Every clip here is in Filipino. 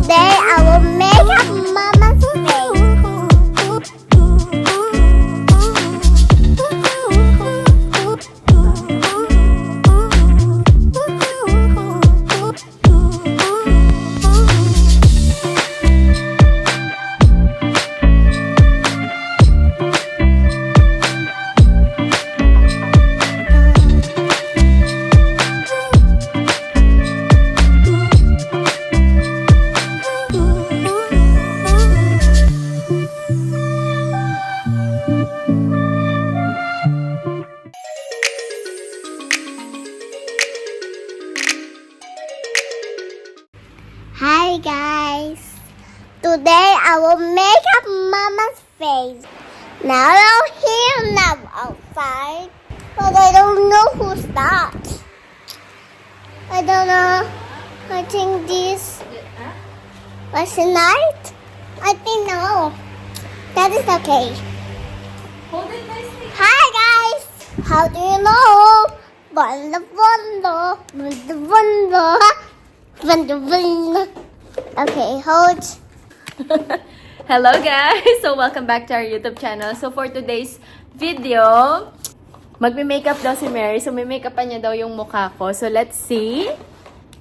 Today I will make up Mama's Hi guys! Today I will make up Mama's face. Now I'm here now outside, but I don't know who's that. I don't know. I think this was night. I think no. That is okay. Hold it nicely. Hi guys! How do you know? Wonder. Okay, hold. Hello guys! So welcome back to our YouTube channel. So for today's video, magme-makeup daw si Mary. So may makeup pa niya daw yung mukha ko. So let's see.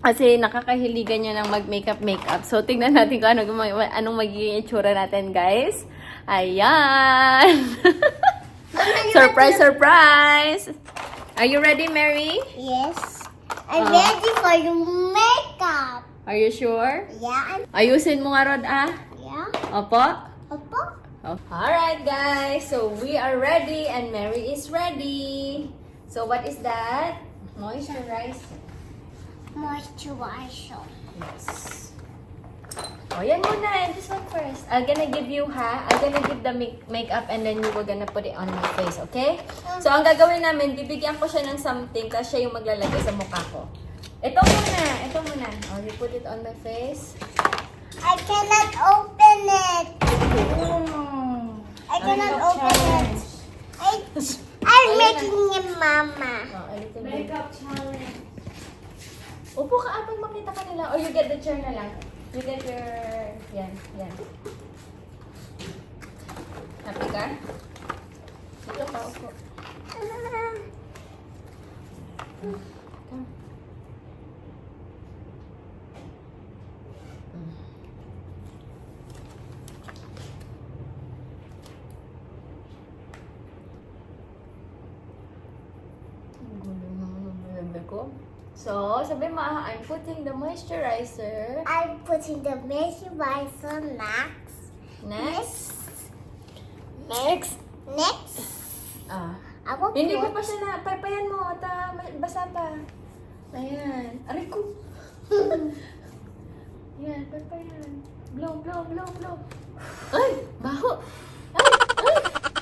Kasi nakakahiligan niya ng mag-makeup. So tingnan natin kung anong magiging itsura natin guys. Ayan! Surprise! Are you ready, Mary? Yes. I'm ready for your makeup. Are you sure? Yeah. Ayusin mo nga, Rod, ah? Yeah. Opo? Opo. Alright guys, so we are ready and Mary is ready. So what is that? Moisturizer. Moisturizer. Yes. Oh, yan muna. This one first. I'm gonna give the makeup and then you were gonna put it on my face, okay? So ang gagawin namin, bibigyan ko siya ng something tapos siya yung maglalagay sa mukha ko. Ito muna. Oh, you put it on my face. I cannot open it. I cannot open it. I'm making it, Mama. Oh, a little bit. Makeup challenge. Upo ka abang makita ka nila. Or you get the chair na lang. You get your... Yan. Happy ka? Dito ka, upo. Come. Ko. So, sabi mo, I'm putting the moisturizer. I'm putting the moisturizer next. Next. I Ah. will Hindi put... ko pa siya na, papayan mo, at basa pa. Ayan. Aray ko. Yan, papayan. Blow. Ay, baho. Ay.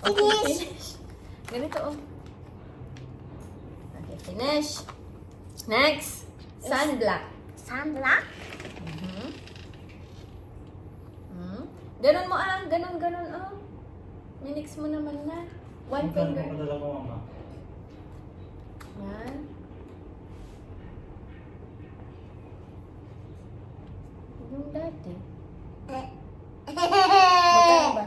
Okay, finish. Ganito, oh. Okay, finish. Next, sunblock. Sunblock? Ganon mo ganon, oh. Minix mo naman na. One finger. Padala ko, Mama. Yan. Yung dati. Magkano ba?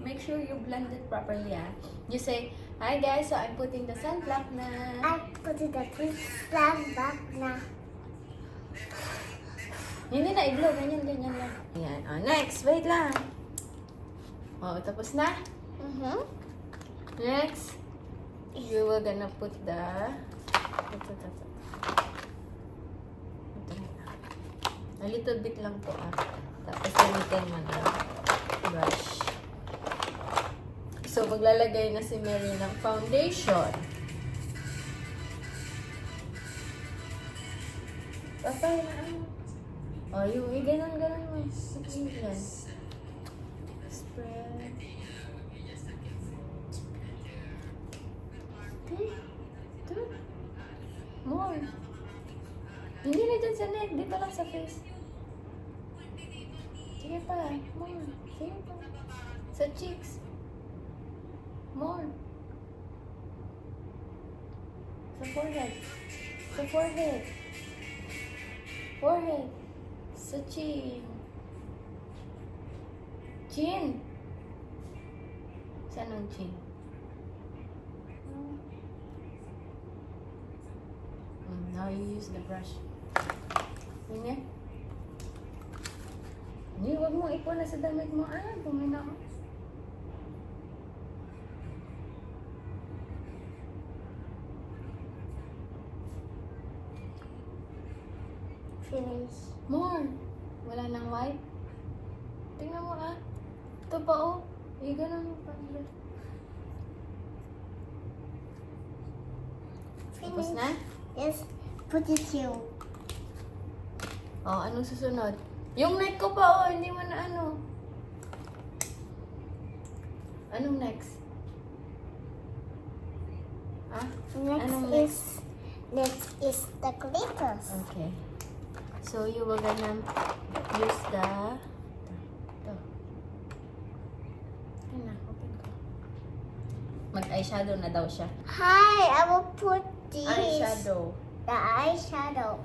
Make sure you blend it properly, ah. You say, hi guys, so I'm putting the sunblock na. I'm putting the sunblock na. Hindi na, i-blow. Ganyan lang. Ayan. Oh, next. Wait lang. Oh, tapos na. Next. You will gonna put the... Ito. A little bit lang po, ah. Tapos gamitin mo na brush. So, maglalagay na si Mary ng foundation. Papay na ano. Oh, yung ganon mo. Yan. Spread. Two. More. Hindi na dyan sa neck. Dito lang sa face. Sige pa. More. Sige pa. Sa cheeks. More. Sa forehead. Sa forehead. Forehead. Sa chin. Chin. Saan ang chin? Now you use the brush. Yun. Hindi, huwag mo ipon na sa damit mo. Bumina ko. Finish. More. Wala nang white. Tingnan mo Ito pa ganun mo pa. Tapos Finish. na? Yes. Put it here. Anong susunod? Yung neck ko pa hindi mo na Anong next? Next is the clippers. Okay. So you will gonna use the ito. Ayan na, open ko. Mag-eyeshadow na daw siya. Hi, I will put this. Eyeshadow. The eyeshadow.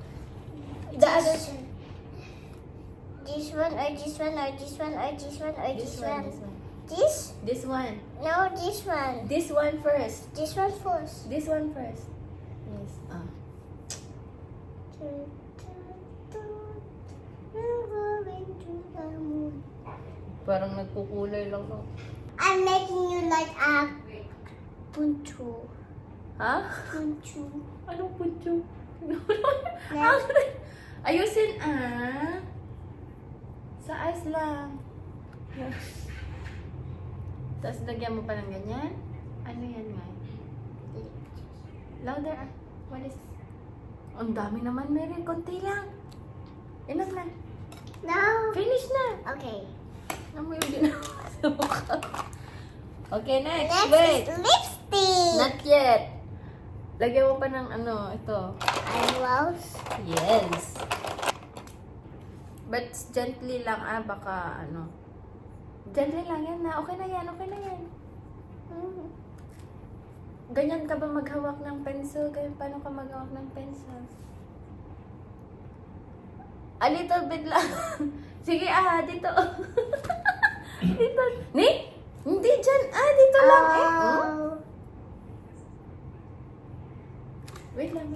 The other This one or this one or this one or this one or this one. This one. This? This one. No, this one. This one first. This one first. This one first. Yes. We're going to the moon. Parang nagkukulay lang I'm making you like a punchu. Ha? Punchu. Anong puncho? Ayusin sa eyes lang. Tapos lagyan mo pa ng ganyan. Ano yan nga? Louder What is? Ang dami naman, Mary. Konti lang. Enough na. No. Finish na. Okay. Ano mo yung ginawa sa mukha? Okay, next. Next Wait. is lipstick. Not yet. Lagyan mo pa ng ito. Eyebrows. Yes. But gently lang baka Gently lang yan na. Okay na yan, okay na yan. Ganyan ka ba maghawak ng pencil? Ganyan, paano ka maghawak ng pencil? A little bit lang. Sige dito. Dito. Ni? Hindi dyan. Dito lang Wait lang.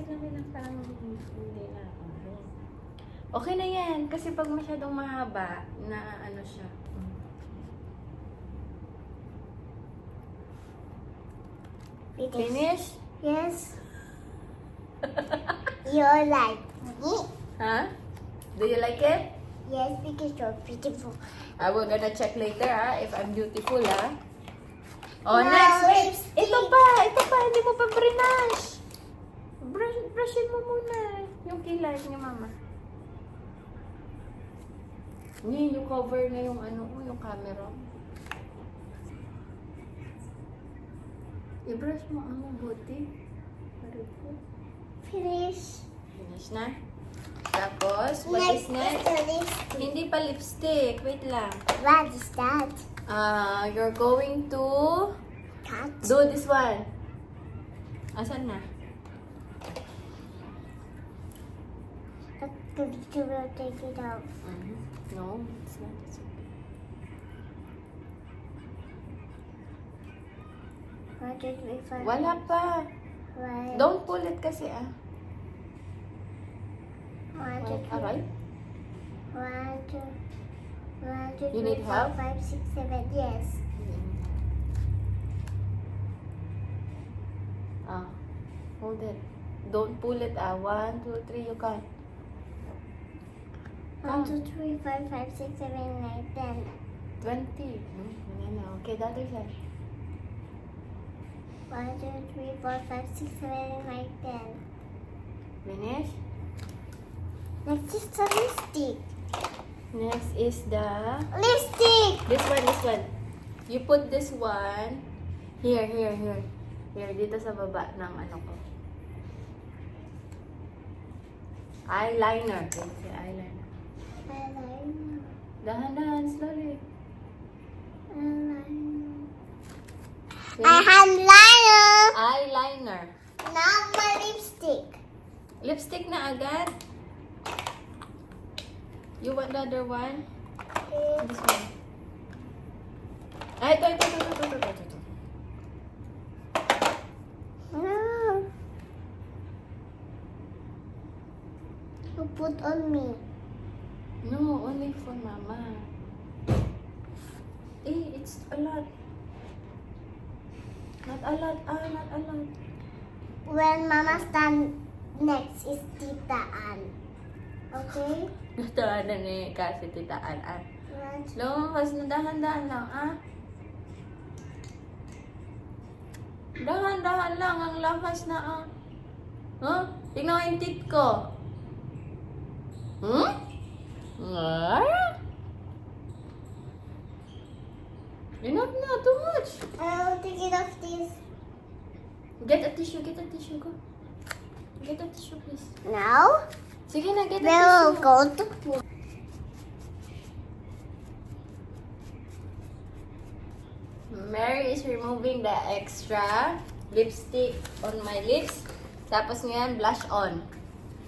Parang hindi na. Okay na yan. Kasi pag masyadong mahaba, na siya. Finish? Yes. You're like me. Huh? Do you like it? Yes, because you're beautiful. We're gonna check later if I'm beautiful No, next. Wait. lipstick. Ito pa. Hindi mo pa brush. Brushin mo muna. Yung kilay ni mama. Yung cover na yung yung camera. I-brush mo ang mabuti. Finish. Finish na. Tapos, what is next? the lipstick. Hindi pa lipstick. Wait lang. What is that? You're going to Cut. do this one. Asan na? You will take it out. No, it's not. It's okay. 1, 2, 3, 4. Wala pa. Right. Don't pull it kasi 1, 2, 3. Aray? 1, 2, You 3, need 4, help? 5, 6, 7. Yes. Hold it. Don't pull it 1, 2, 3, you can't. 1, 2, 3, 4, 5, 6, 7, 8, 10. 20. Wala na. Okay, the other side. 1, 2, 3, 4, 5, 6, 7, 8, 10. Finish? Next is the lipstick. Next is the... Lipstick! This one. You put this one here. Here, dito sa baba ng ko. Eyeliner. Okay, say eyeliner. Eyeliner. Dahan-dahan, slowly. Eyeliner. Finish. Eyeliner. Eyeliner. Now my lipstick. Lipstick na agad. You want the other one? Okay. This one. Ay, ito. No. You put on me. No, only for Mama. It's a lot. Not a lot. Not a lot. When Mama stand next is Tita Ann. Okay? Gusto na ni kasi Tita Ann. Lumabas na dahan-dahan lang, Dahan-dahan lang ang lakas na, Huh? Tingnan mo yung teeth ko. Enough na, too much. I'll take it off this. Get a tissue, go. Get a tissue, please. Now, Sige na, get a we'll tissue. go to pool. Mary is removing the extra lipstick on my lips. Tapos ngayon, blush on.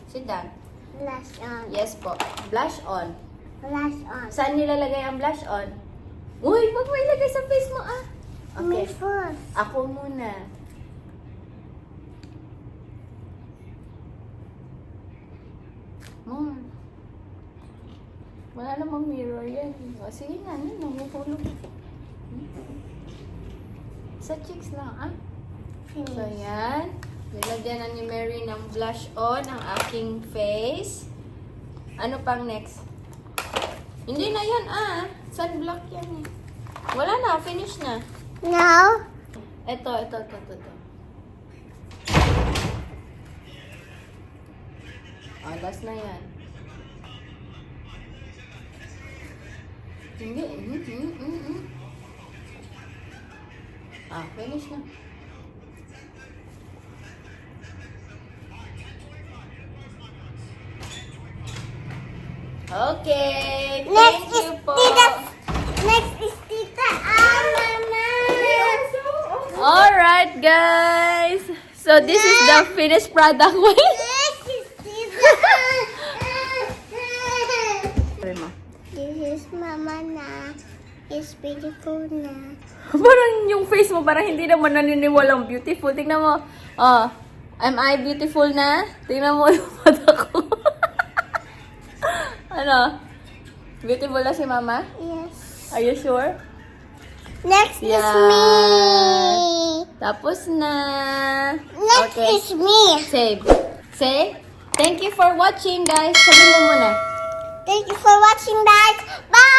Sit down. Blush on. Yes po. Blush on. Blush on. Saan nilalagay ang blush on? Uy, wag mo ilagay sa face mo, Me Okay. first. Ako muna. More. Wala namang mirror yan. O, sige nga, mahulog. Sa cheeks lang, So, Finish. yan. Nilagyan na ni Mary ng blush on ang aking face. Ano pang next? Hindi na yan, Sunblock yan eh. Wala na, finish na. Now, Ito. Last na yan. Hindi. Finish na. Okay. next Thank is you po. Tita Ann, Mama. Alright, guys. So, this is the finished product. Next is Tita Ann. This is Mama na. It's beautiful na. Parang yung face mo, parang hindi naman naniniwalang beautiful. Tingnan mo. Am I beautiful na? Tingnan mo yung mata ko. Ano? Beautiful na si Mama? Yes. Are you sure? Next is Yeah. me. Tapos na. Next Okay. is me. Say, thank you for watching, guys. Sabi mo muna. Thank you for watching, guys. Bye.